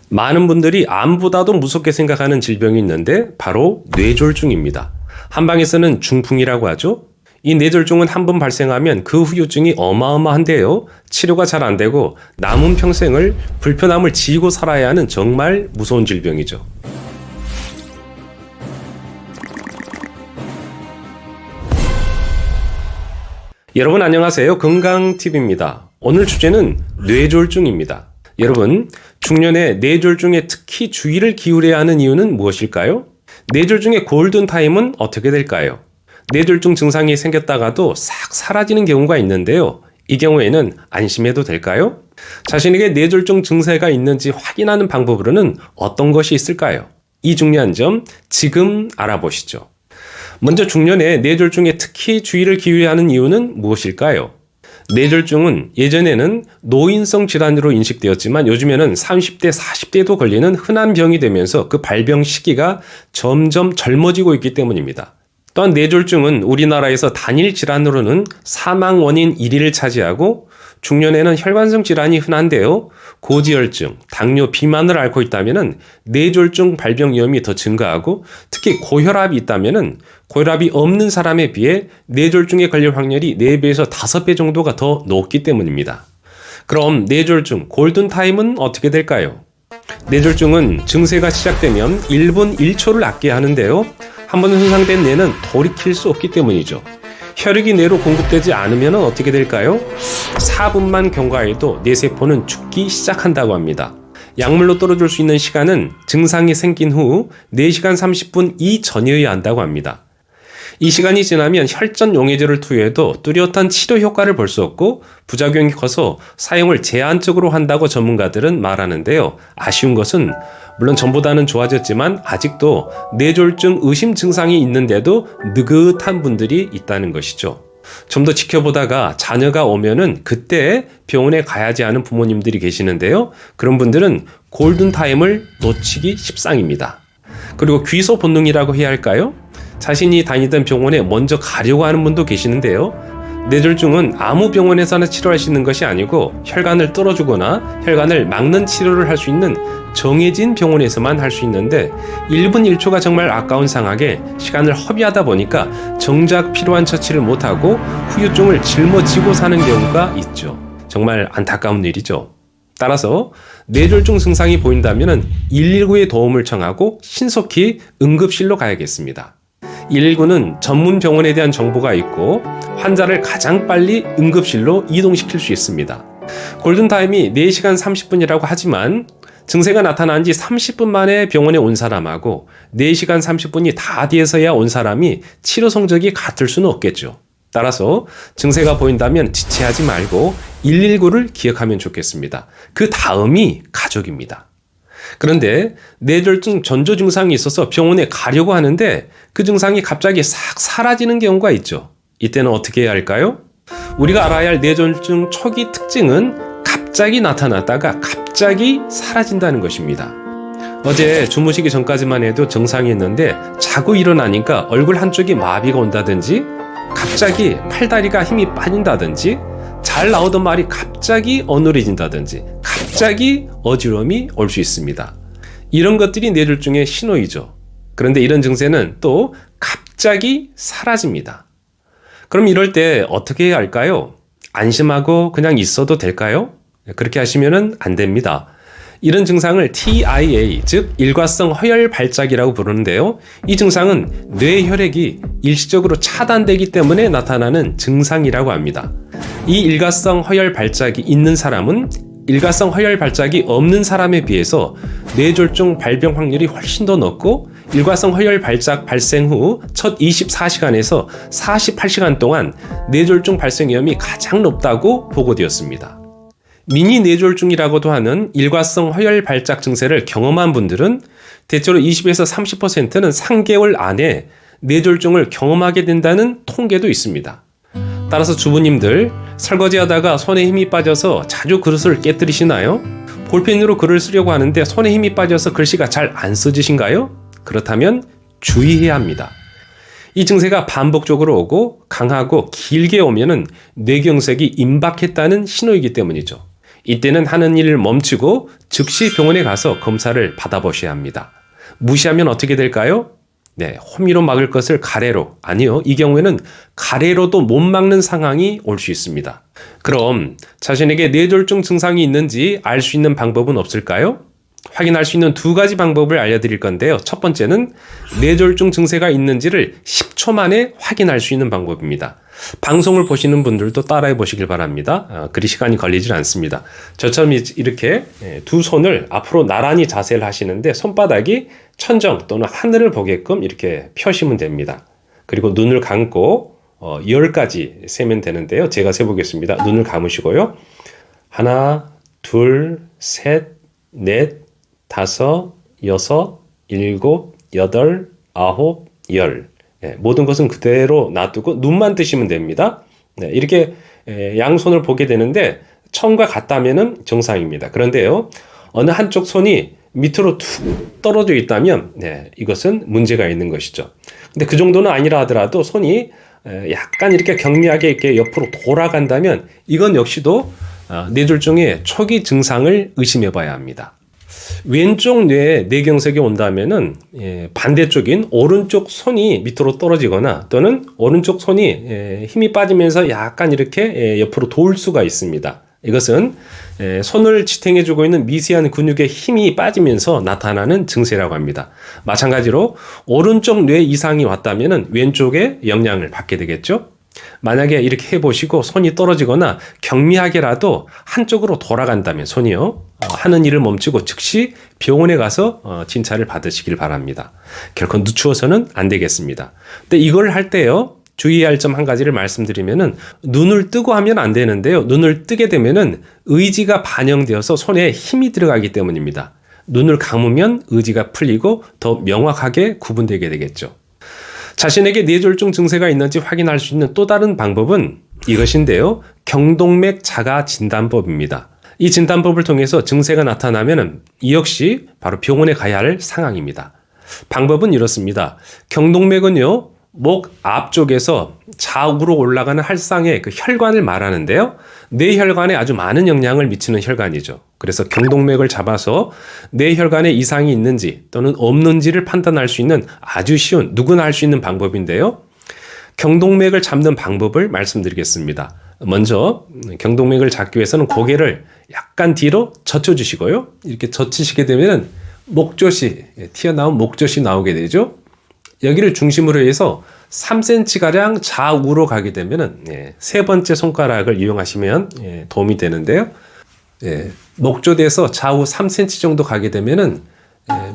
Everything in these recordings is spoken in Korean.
많은 분들이 암보다도 무섭게 생각하는 질병이 있는데 바로 뇌졸중입니다. 한방에서는 중풍이라고 하죠. 이 뇌졸중은 한 번 발생하면 그 후유증이 어마어마한데요. 치료가 잘 안 되고 남은 평생을 불편함을 지고 살아야 하는 정말 무서운 질병이죠. 여러분 안녕하세요. 건강TV입니다. 오늘 주제는 뇌졸중입니다. 여러분, 중년에 뇌졸중에 특히 주의를 기울여야 하는 이유는 무엇일까요? 뇌졸중의 골든타임은 어떻게 될까요? 뇌졸중 증상이 생겼다가도 싹 사라지는 경우가 있는데요. 이 경우에는 안심해도 될까요? 자신에게 뇌졸중 증세가 있는지 확인하는 방법으로는 어떤 것이 있을까요? 이 중요한 점 지금 알아보시죠. 먼저 중년에 뇌졸중에 특히 주의를 기울여야 하는 이유는 무엇일까요? 뇌졸중은 예전에는 노인성 질환으로 인식되었지만 요즘에는 30대, 40대에도 걸리는 흔한 병이 되면서 그 발병 시기가 점점 젊어지고 있기 때문입니다. 또한 뇌졸중은 우리나라에서 단일 질환으로는 사망 원인 1위를 차지하고 중년에는 혈관성 질환이 흔한데요. 고지혈증, 당뇨, 비만을 앓고 있다면 뇌졸중 발병 위험이 더 증가하고 특히 고혈압이 있다면 고혈압이 없는 사람에 비해 뇌졸중에 걸릴 확률이 4배에서 5배 정도가 더 높기 때문입니다. 그럼 뇌졸중 골든타임은 어떻게 될까요? 뇌졸중은 증세가 시작되면 1분 1초를 아껴야 하는데요. 한번 손상된 뇌는 돌이킬 수 없기 때문이죠. 혈액이 뇌로 공급되지 않으면 어떻게 될까요? 4분만 경과해도 뇌세포는 죽기 시작한다고 합니다. 약물로 떨어질 수 있는 시간은 증상이 생긴 후 4시간 30분 이전이어야 한다고 합니다. 이 시간이 지나면 혈전 용해제를 투여해도 뚜렷한 치료 효과를 볼 수 없고 부작용이 커서 사용을 제한적으로 한다고 전문가들은 말하는데요. 아쉬운 것은 물론 전보다는 좋아졌지만 아직도 뇌졸중 의심 증상이 있는데도 느긋한 분들이 있다는 것이죠. 좀 더 지켜보다가 자녀가 오면은 그때 병원에 가야지 하는 부모님들이 계시는데요. 그런 분들은 골든타임을 놓치기 십상입니다. 그리고 귀소 본능이라고 해야 할까요? 자신이 다니던 병원에 먼저 가려고 하는 분도 계시는데요. 뇌졸중은 아무 병원에서나 치료할 수 있는 것이 아니고 혈관을 뚫어주거나 혈관을 막는 치료를 할 수 있는 정해진 병원에서만 할 수 있는데 1분 1초가 정말 아까운 상황에 시간을 허비하다 보니까 정작 필요한 처치를 못하고 후유증을 짊어지고 사는 경우가 있죠. 정말 안타까운 일이죠. 따라서 뇌졸중 증상이 보인다면 119에 도움을 청하고 신속히 응급실로 가야겠습니다. 119는 전문 병원에 대한 정보가 있고 환자를 가장 빨리 응급실로 이동시킬 수 있습니다. 골든타임이 4시간 30분이라고 하지만 증세가 나타난 지 30분 만에 병원에 온 사람하고 4시간 30분이 다 돼서야 온 사람이 치료 성적이 같을 수는 없겠죠. 따라서 증세가 보인다면 지체하지 말고 119를 기억하면 좋겠습니다. 그 다음이 가족입니다. 그런데 뇌졸중 전조 증상이 있어서 병원에 가려고 하는데 그 증상이 갑자기 싹 사라지는 경우가 있죠. 이때는 어떻게 해야 할까요? 우리가 알아야 할 뇌졸중 초기 특징은 갑자기 나타났다가 갑자기 사라진다는 것입니다. 어제 주무시기 전까지만 해도 정상이었는데 자고 일어나니까 얼굴 한쪽이 마비가 온다든지 갑자기 팔다리가 힘이 빠진다든지 잘 나오던 말이 갑자기 어눌해진다든지 갑자기 어지러움이 올 수 있습니다. 이런 것들이 뇌졸중의 신호이죠. 그런데 이런 증세는 또 갑자기 사라집니다. 그럼 이럴 때 어떻게 해야 할까요? 안심하고 그냥 있어도 될까요? 그렇게 하시면 안 됩니다. 이런 증상을 TIA, 즉 일과성 허혈 발작이라고 부르는데요. 이 증상은 뇌혈액이 일시적으로 차단되기 때문에 나타나는 증상이라고 합니다. 이 일과성 허혈 발작이 있는 사람은 일과성 허혈 발작이 없는 사람에 비해서 뇌졸중 발병 확률이 훨씬 더 높고 일과성 허혈 발작 발생 후 첫 24시간에서 48시간 동안 뇌졸중 발생 위험이 가장 높다고 보고되었습니다. 미니 뇌졸중이라고도 하는 일과성 허혈 발작 증세를 경험한 분들은 대체로 20에서 30%는 3개월 안에 뇌졸중을 경험하게 된다는 통계도 있습니다. 따라서 주부님들 설거지하다가 손에 힘이 빠져서 자주 그릇을 깨뜨리시나요? 볼펜으로 글을 쓰려고 하는데 손에 힘이 빠져서 글씨가 잘 안 써지신가요? 그렇다면 주의해야 합니다. 이 증세가 반복적으로 오고 강하고 길게 오면은 뇌경색이 임박했다는 신호이기 때문이죠. 이때는 하는 일을 멈추고 즉시 병원에 가서 검사를 받아보셔야 합니다. 무시하면 어떻게 될까요? 네, 호미로 막을 것을 가래로, 아니요, 이 경우에는 가래로도 못 막는 상황이 올 수 있습니다. 그럼 자신에게 뇌졸중 증상이 있는지 알 수 있는 방법은 없을까요? 확인할 수 있는 두 가지 방법을 알려드릴 건데요. 첫 번째는 뇌졸중 증세가 있는지를 10초 만에 확인할 수 있는 방법입니다. 방송을 보시는 분들도 따라해 보시길 바랍니다. 그리 시간이 걸리질 않습니다. 저처럼 이렇게 두 손을 앞으로 나란히 자세를 하시는데 손바닥이 천정 또는 하늘을 보게끔 이렇게 펴시면 됩니다. 그리고 눈을 감고 10까지 세면 되는데요. 제가 세보겠습니다. 눈을 감으시고요. 하나, 둘, 셋, 넷, 다섯, 여섯, 일곱, 여덟, 아홉, 열. 모든 것은 그대로 놔두고 눈만 뜨시면 됩니다. 이렇게 양손을 보게 되는데 처음과 같다면 정상입니다. 그런데요, 어느 한쪽 손이 밑으로 툭 떨어져 있다면 이것은 문제가 있는 것이죠. 근데 그 정도는 아니라 하더라도 손이 약간 이렇게 경미하게 이렇게 옆으로 돌아간다면 이건 역시도 뇌졸중의 초기 증상을 의심해 봐야 합니다. 왼쪽 뇌에 뇌경색이 온다면은 반대쪽인 오른쪽 손이 밑으로 떨어지거나 또는 오른쪽 손이 힘이 빠지면서 약간 이렇게 옆으로 돌 수가 있습니다. 이것은 손을 지탱해주고 있는 미세한 근육의 힘이 빠지면서 나타나는 증세라고 합니다. 마찬가지로 오른쪽 뇌 이상이 왔다면은 왼쪽에 영향을 받게 되겠죠. 만약에 이렇게 해보시고 손이 떨어지거나 경미하게라도 한쪽으로 돌아간다면 손이요, 하는 일을 멈추고 즉시 병원에 가서 진찰을 받으시길 바랍니다. 결코 늦추어서는 안 되겠습니다. 근데 이걸 할 때요, 주의할 점 한 가지를 말씀드리면은 눈을 뜨고 하면 안 되는데요. 눈을 뜨게 되면은 의지가 반영되어서 손에 힘이 들어가기 때문입니다. 눈을 감으면 의지가 풀리고 더 명확하게 구분되게 되겠죠. 자신에게 뇌졸중 증세가 있는지 확인할 수 있는 또 다른 방법은 이것인데요. 경동맥 자가 진단법입니다. 이 진단법을 통해서 증세가 나타나면 이 역시 바로 병원에 가야 할 상황입니다. 방법은 이렇습니다. 경동맥은요, 목 앞쪽에서 좌우로 올라가는 할상의 그 혈관을 말하는데요. 뇌혈관에 아주 많은 영향을 미치는 혈관이죠. 그래서 경동맥을 잡아서 뇌혈관에 이상이 있는지 또는 없는지를 판단할 수 있는 아주 쉬운, 누구나 할 수 있는 방법인데요. 경동맥을 잡는 방법을 말씀드리겠습니다. 먼저 경동맥을 잡기 위해서는 고개를 약간 뒤로 젖혀주시고요. 이렇게 젖히시게 되면 목젖이, 튀어나온 목젖이 나오게 되죠. 여기를 중심으로 해서 3cm가량 좌우로 가게 되면 세 번째 손가락을 이용하시면 도움이 되는데요. 목젖에서 좌우 3cm 정도 가게 되면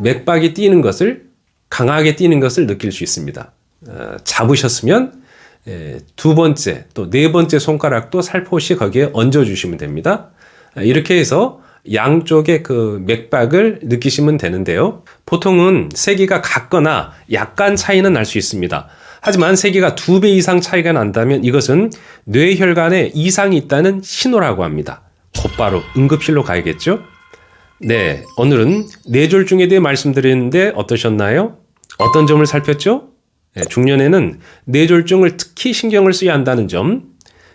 맥박이 뛰는 것을, 강하게 뛰는 것을 느낄 수 있습니다. 잡으셨으면 두 번째 또 네 번째 손가락도 살포시 거기에 얹어주시면 됩니다. 이렇게 해서 양쪽의 그 맥박을 느끼시면 되는데요. 보통은 세기가 같거나 약간 차이는 날 수 있습니다. 하지만 세기가 2배 이상 차이가 난다면 이것은 뇌혈관에 이상이 있다는 신호라고 합니다. 곧바로 응급실로 가야겠죠? 네, 오늘은 뇌졸중에 대해 말씀드렸는데 어떠셨나요? 어떤 점을 살폈죠? 중년에는 뇌졸중을 특히 신경을 써야 한다는 점,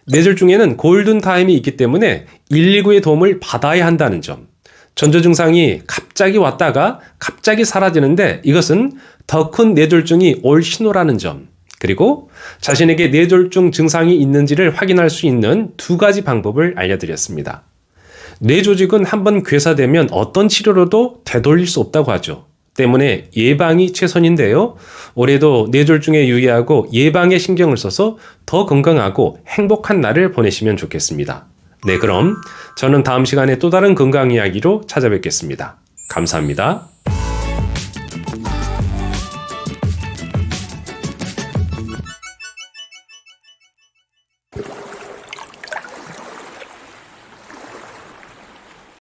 뇌졸중에는 골든타임이 있기 때문에 119의 도움을 받아야 한다는 점, 전조 증상이 갑자기 왔다가 갑자기 사라지는데 이것은 더 큰 뇌졸중이 올 신호라는 점, 그리고 자신에게 뇌졸중 증상이 있는지를 확인할 수 있는 두 가지 방법을 알려드렸습니다. 뇌조직은 한번 괴사되면 어떤 치료로도 되돌릴 수 없다고 하죠. 때문에 예방이 최선인데요. 올해도 뇌졸중에 유의하고 예방에 신경을 써서 더 건강하고 행복한 날을 보내시면 좋겠습니다. 네, 그럼 저는 다음 시간에 또 다른 건강 이야기로 찾아뵙겠습니다. 감사합니다.